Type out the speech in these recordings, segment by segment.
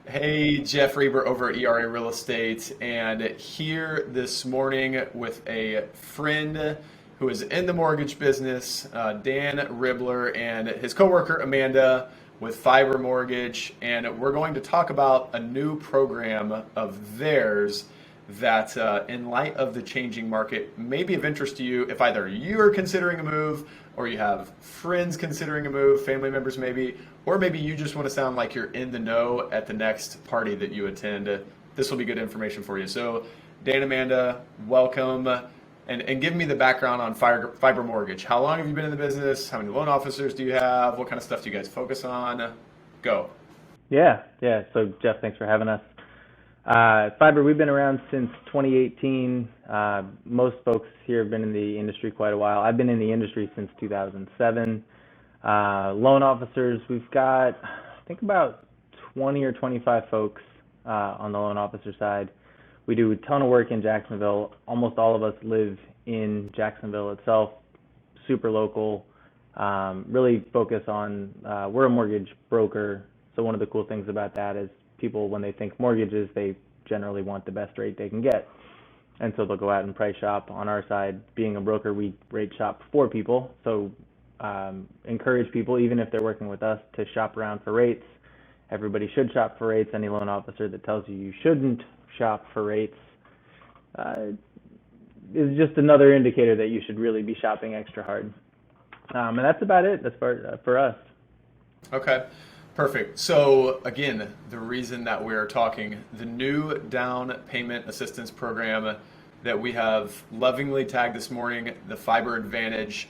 Hey, Jeff Reber over at ERA Real Estate, and here this morning with a friend who is in the mortgage business, Dan Ribler, and his coworker Amanda with Fiber Mortgage, and we're going to talk about a new program of theirs that, in light of the changing market, may be of interest to you if either you are considering a move or you have friends considering a move, family members maybe, or maybe you just want to sound like you're in the know at the next party that you attend. This will be good information for you. So, Dan, Amanda, welcome. And give me the background on Fiber Mortgage. How long have you been in the business? How many loan officers do you have? What kind of stuff do you guys focus on? Go. Yeah. So Jeff, thanks for having us. Fiber, we've been around since 2018. Most folks here have been in the industry quite a while. I've been in the industry since 2007. Loan officers, we've got, I think, about 20 or 25 folks on the loan officer side. We do a ton of work in Jacksonville. Almost all of us live in Jacksonville itself, super local. Really focus on, we're a mortgage broker. So one of the cool things about that is people, when they think mortgages, they generally want the best rate they can get. And so they'll go out and price shop. On our side, being a broker, we rate shop for people. So encourage people, even if they're working with us, to shop around for rates. Everybody should shop for rates. Any loan officer that tells you you shouldn't shop for rates is just another indicator that you should really be shopping extra hard. And that's about it as far for us. Okay. Perfect. So again, the reason that we're talking, the new down payment assistance program that we have lovingly tagged this morning, the Fiber Advantage.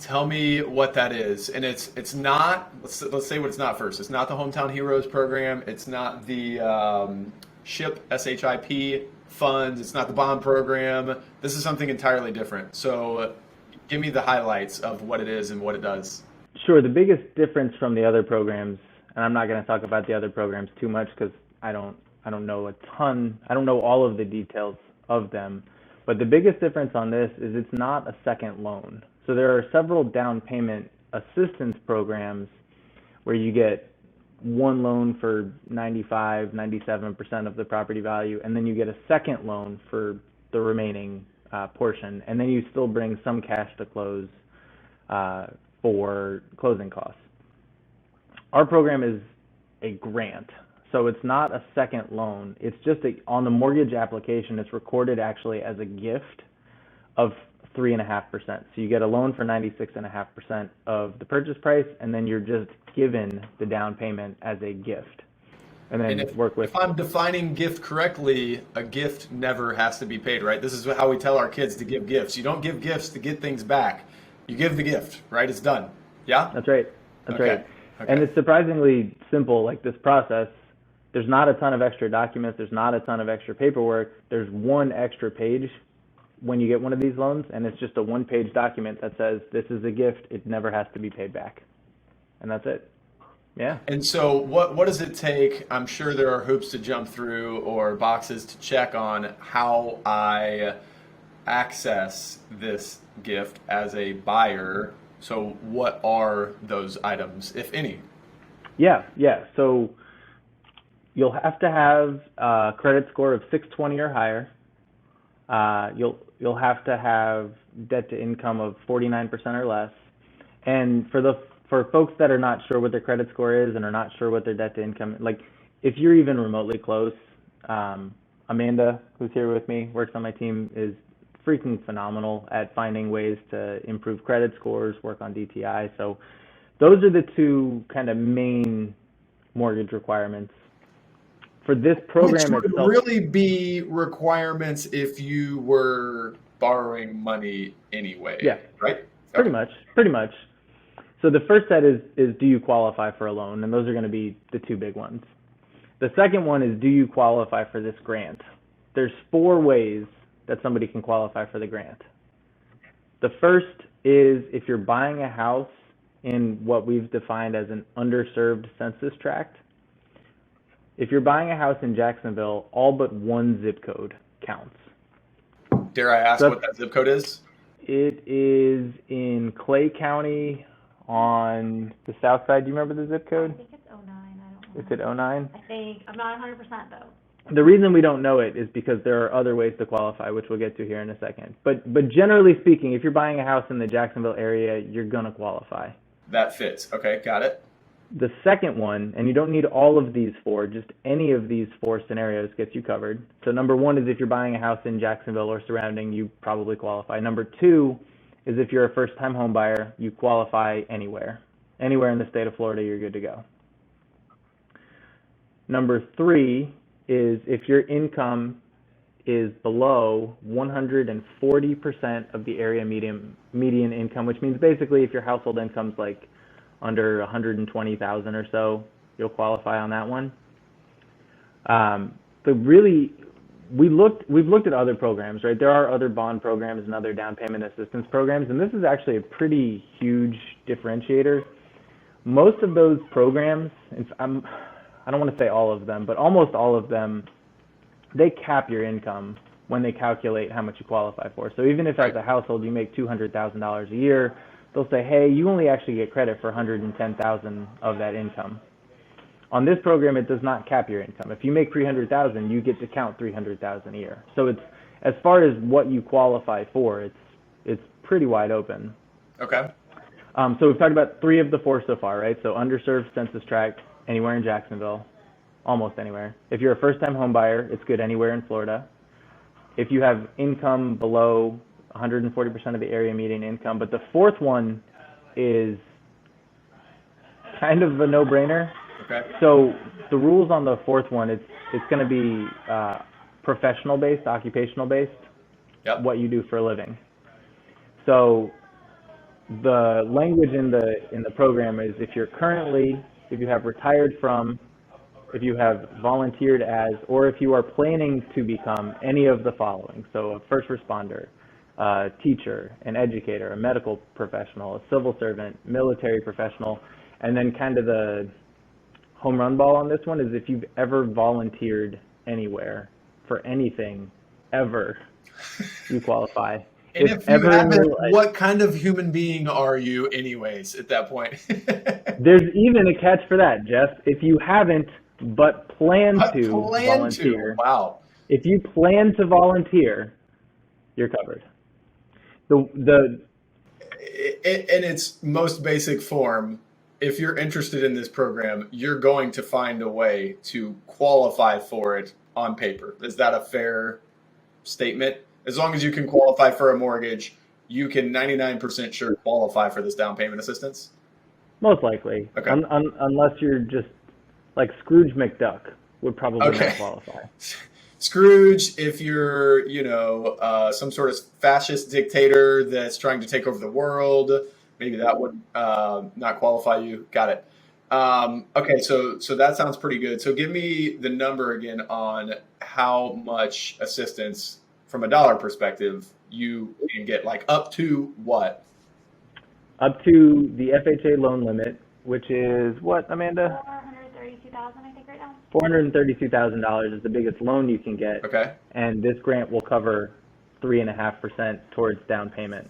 Tell me what that is. And it's not, let's say what it's not first. It's not the Hometown Heroes program. It's not the SHIP funds. It's not the bond program. This is something entirely different. So give me the highlights of what it is and what it does. Sure. The biggest difference from the other programs, and I'm not going to talk about the other programs too much because I don't know a ton. I don't know all of the details of them. But the biggest difference on this is it's not a second loan. So there are several down payment assistance programs where you get one loan for 95, 97% of the property value, and then you get a second loan for the remaining portion, and then you still bring some cash to close for closing costs. Our program is a grant, so it's not a second loan. It's just on the mortgage application, it's recorded actually as a gift of 3.5%. So you get a loan for 96.5% of the purchase price, and then you're just given the down payment as a gift. And then if I'm defining gift correctly, a gift never has to be paid, right? This is how we tell our kids to give gifts. You don't give gifts to get things back. You give the gift, right? It's done. Yeah? That's right. That's okay. right. Okay. And it's surprisingly simple, like this process. There's not a ton of extra documents. There's not a ton of extra paperwork. There's one extra page when you get one of these loans, and it's just a one-page document that says this is a gift. It never has to be paid back. And that's it. Yeah. And so what does it take? I'm sure there are hoops to jump through or boxes to check on how I access this gift as a buyer. So what are those items, if any? Yeah. So you'll have to have a credit score of 620 or higher. You'll have to have debt to income of 49% or less. And for folks that are not sure what their credit score is and are not sure what their debt to income, like if you're even remotely close, Amanda, who's here with me, works on my team, is freaking phenomenal at finding ways to improve credit scores, work on DTI. So those are the two kind of main mortgage requirements. For this program Which would really be requirements if you were borrowing money anyway. Yeah. Right? Pretty much. So the first set is do you qualify for a loan? And those are going to be the two big ones. The second one is, do you qualify for this grant? There's 4 ways that somebody can qualify for the grant. The first is if you're buying a house in what we've defined as an underserved census tract. If you're buying a house in Jacksonville, all but one zip code counts. Dare I ask what that zip code is? It is in Clay County on the south side. Do you remember the zip code? I think it's 09. I don't know. Is it '09? I think, I'm not 100% though. The reason we don't know it is because there are other ways to qualify, which we'll get to here in a second. But generally speaking, if you're buying a house in the Jacksonville area, you're going to qualify. That fits. Okay, got it. The second one, and you don't need all of these four, just any of these four scenarios gets you covered. So number one is if you're buying a house in Jacksonville or surrounding, you probably qualify. Number two is if you're a first-time home buyer, you qualify anywhere. Anywhere in the state of Florida, you're good to go. Number three is if your income is below 140% of the area median income, which means basically if your household income's like under 120,000 or so, you'll qualify on that one. But really, we've looked at other programs, right? There are other bond programs and other down payment assistance programs, and this is actually a pretty huge differentiator. Most of those programs, I don't want to say all of them, but almost all of them, they cap your income when they calculate how much you qualify for. So even if as a household you make $200,000 a year, they'll say, hey, you only actually get credit for $110,000 of that income. On this program, it does not cap your income. If you make $300,000, you get to count $300,000 a year. So it's, as far as what you qualify for, it's pretty wide open. Okay. So we've talked about three of the four so far, right? So underserved census tract, anywhere in Jacksonville, almost anywhere. If you're a first-time home buyer, it's good anywhere in Florida. If you have income below 140% of the area median income, but the fourth one is kind of a no-brainer. Okay. So the rules on the fourth one, it's going to be professional-based, occupational-based, Yep. what you do for a living. So the language in the program is if you have retired from, if you have volunteered as, or if you are planning to become any of the following, so a first responder, a teacher, an educator, a medical professional, a civil servant, military professional, and then kind of the home run ball on this one is if you've ever volunteered anywhere for anything, ever, you qualify. And if you haven't, what kind of human being are you anyways at that point? There's even a catch for that, Jeff. If you haven't, but plan to volunteer. Wow. If you plan to volunteer, you're covered. In its most basic form, if you're interested in this program, you're going to find a way to qualify for it on paper. Is that a fair statement? As long as you can qualify for a mortgage, you can 99% sure qualify for this down payment assistance? Most likely. Okay. Unless you're just like Scrooge McDuck would probably not qualify. Scrooge, if you're, some sort of fascist dictator that's trying to take over the world, maybe that would not qualify you. Got it. Okay, so that sounds pretty good. So give me the number again on how much assistance from a dollar perspective you can get, like up to what? Up to the FHA loan limit, which is what, Amanda? $432,000, I think, right now. $432,000 is the biggest loan you can get. Okay. And this grant will cover 3.5% towards down payment.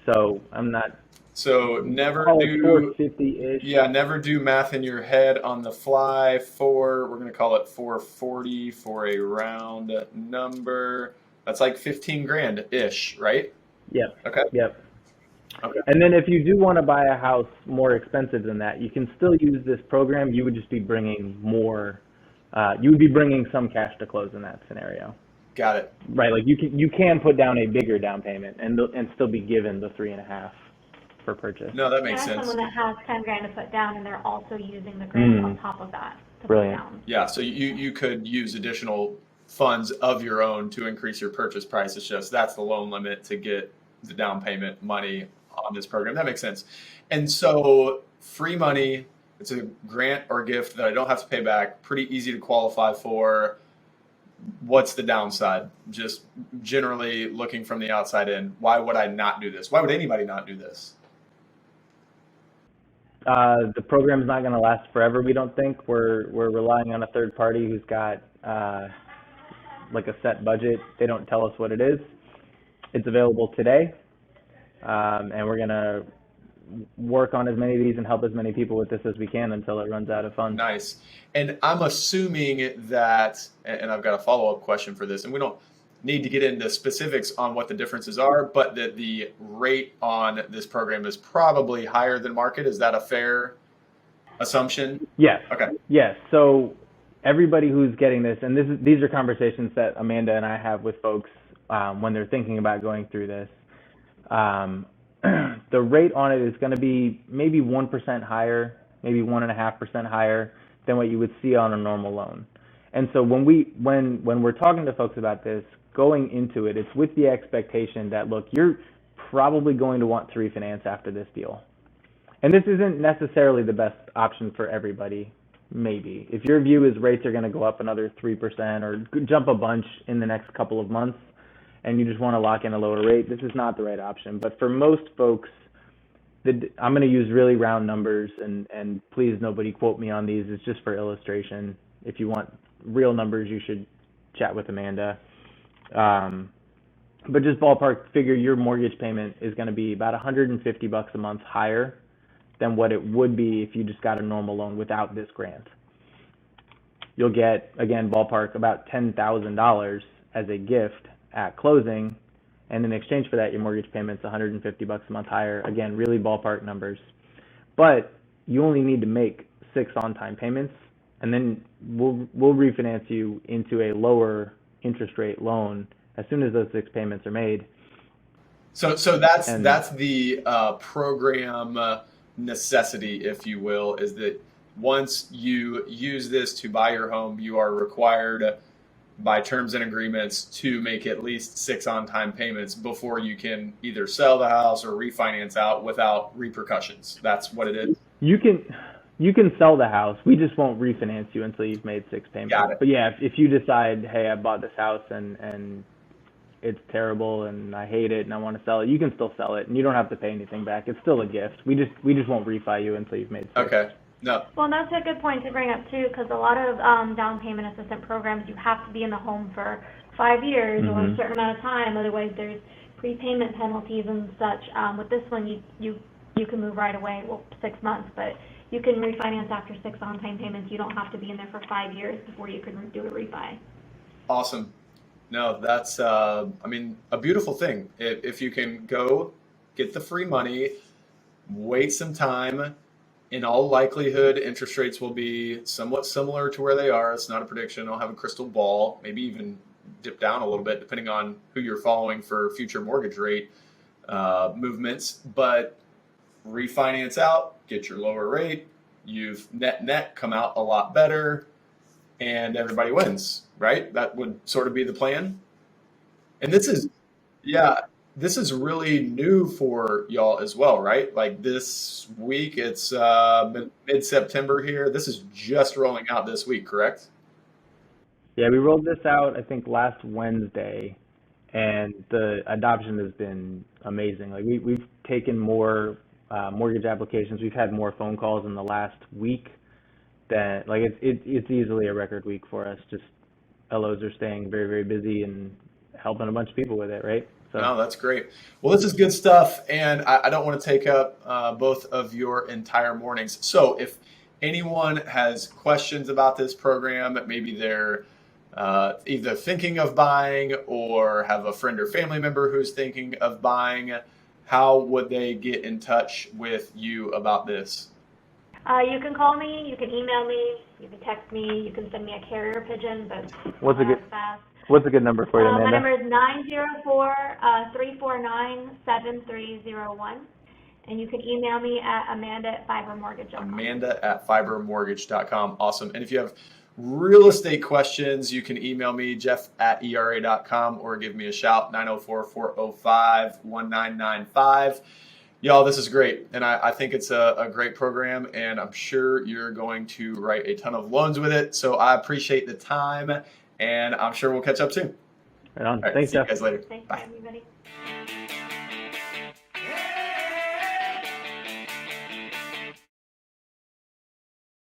So I'm not. So never do 450-ish. Yeah, never do math in your head on the fly. We're going to call it 440 for a round number. That's like 15 grand ish, right? Yep. Okay. Yep. Okay. And then if you do want to buy a house more expensive than that, you can still use this program. You would just be bringing more. You would be bringing some cash to close in that scenario. Got it. Right. Like you can put down a bigger down payment and still be given the 3.5 for purchase. No, that makes sense. Someone that has 10 grand to put down and they're also using the grant on top of that to Brilliant. put down. Yeah. So you could use additional funds of your own to increase your purchase price. It's just that's the loan limit to get the down payment money on this program. That makes sense. And so free money, it's a grant or gift that I don't have to pay back, pretty easy to qualify for. What's the downside? Just generally looking from the outside in, why would I not do this? Why would anybody not do this? The program's not going to last forever, we don't think. We're relying on a third party who's got like a set budget. They don't tell us what it is. It's available today. And we're going to work on as many of these and help as many people with this as we can until it runs out of funds. Nice. And I'm assuming that, and I've got a follow-up question for this, and we don't need to get into specifics on what the differences are, but that the rate on this program is probably higher than market. Is that a fair assumption? Yes. Okay. Yes. So everybody who's getting this, and these are conversations that Amanda and I have with folks when they're thinking about going through this. The rate on it is going to be maybe 1% higher, maybe 1.5% higher than what you would see on a normal loan. And so when we're talking to folks about this, going into it, it's with the expectation that, look, you're probably going to want to refinance after this deal. And this isn't necessarily the best option for everybody, maybe. If your view is rates are going to go up another 3% or jump a bunch in the next couple of months, and you just want to lock in a lower rate, this is not the right option. But for most folks, I'm going to use really round numbers, and please nobody quote me on these. It's just for illustration. If you want real numbers, you should chat with Amanda. But just ballpark figure, your mortgage payment is going to be about $150 a month higher than what it would be if you just got a normal loan without this grant. You'll get, again, ballpark about $10,000 as a gift at closing, and in exchange for that, your mortgage payment's $150 a month higher. Again, really ballpark numbers. But you only need to make 6 on-time payments, and then we'll refinance you into a lower interest rate loan as soon as those 6 payments are made. So that's the program necessity, if you will, is that once you use this to buy your home, you are required by terms and agreements to make at least 6 on-time payments before you can either sell the house or refinance out without repercussions. That's what it is. You can sell the house. We just won't refinance you until you've made 6 payments. Got it. But yeah, if you decide, hey, I bought this house and it's terrible and I hate it and I want to sell it, you can still sell it and you don't have to pay anything back. It's still a gift. We just won't refi you until you've made 6. Okay. No. Well, that's a good point to bring up too, because a lot of down payment assistance programs, you have to be in the home for 5 years or a certain amount of time. Otherwise, there's prepayment penalties and such. With this one, you can move right away. Well, 6 months, but you can refinance after 6 on-time payments. You don't have to be in there for 5 years before you can do a refi. Awesome. No, that's a beautiful thing. If you can go get the free money, wait some time. In all likelihood, interest rates will be somewhat similar to where they are. It's not a prediction. I'll have a crystal ball, maybe even dip down a little bit depending on who you're following for future mortgage rate movements. But refinance out, get your lower rate. You've net come out a lot better, and everybody wins, right? That would sort of be the plan. And this is really new for y'all as well, right? Like this week, it's mid-September here. This is just rolling out this week, correct? Yeah, we rolled this out, I think, last Wednesday, and the adoption has been amazing. Like we've taken more mortgage applications. We've had more phone calls in the last week than, like, it's easily a record week for us. Just LOs are staying very, very busy and helping a bunch of people with it, right? So. No, that's great. Well, this is good stuff, and I don't want to take up both of your entire mornings. So if anyone has questions about this program, maybe they're either thinking of buying or have a friend or family member who's thinking of buying, how would they get in touch with you about this? You can call me, you can email me, you can text me, you can send me a carrier pigeon, but fast. What's a good number for you, Amanda? My number is 904-349-7301. And you can email me at amanda@fibermortgage.com. amanda@fibermortgage.com. Awesome. And if you have real estate questions, you can email me, jeff@era.com, or give me a shout, 904-405-1995. Y'all, this is great. And I think it's a great program, and I'm sure you're going to write a ton of loans with it. So I appreciate the time, and I'm sure we'll catch up soon. Right on. All right, Thanks, see you Jeff. guys later. Thanks, Bye. everybody.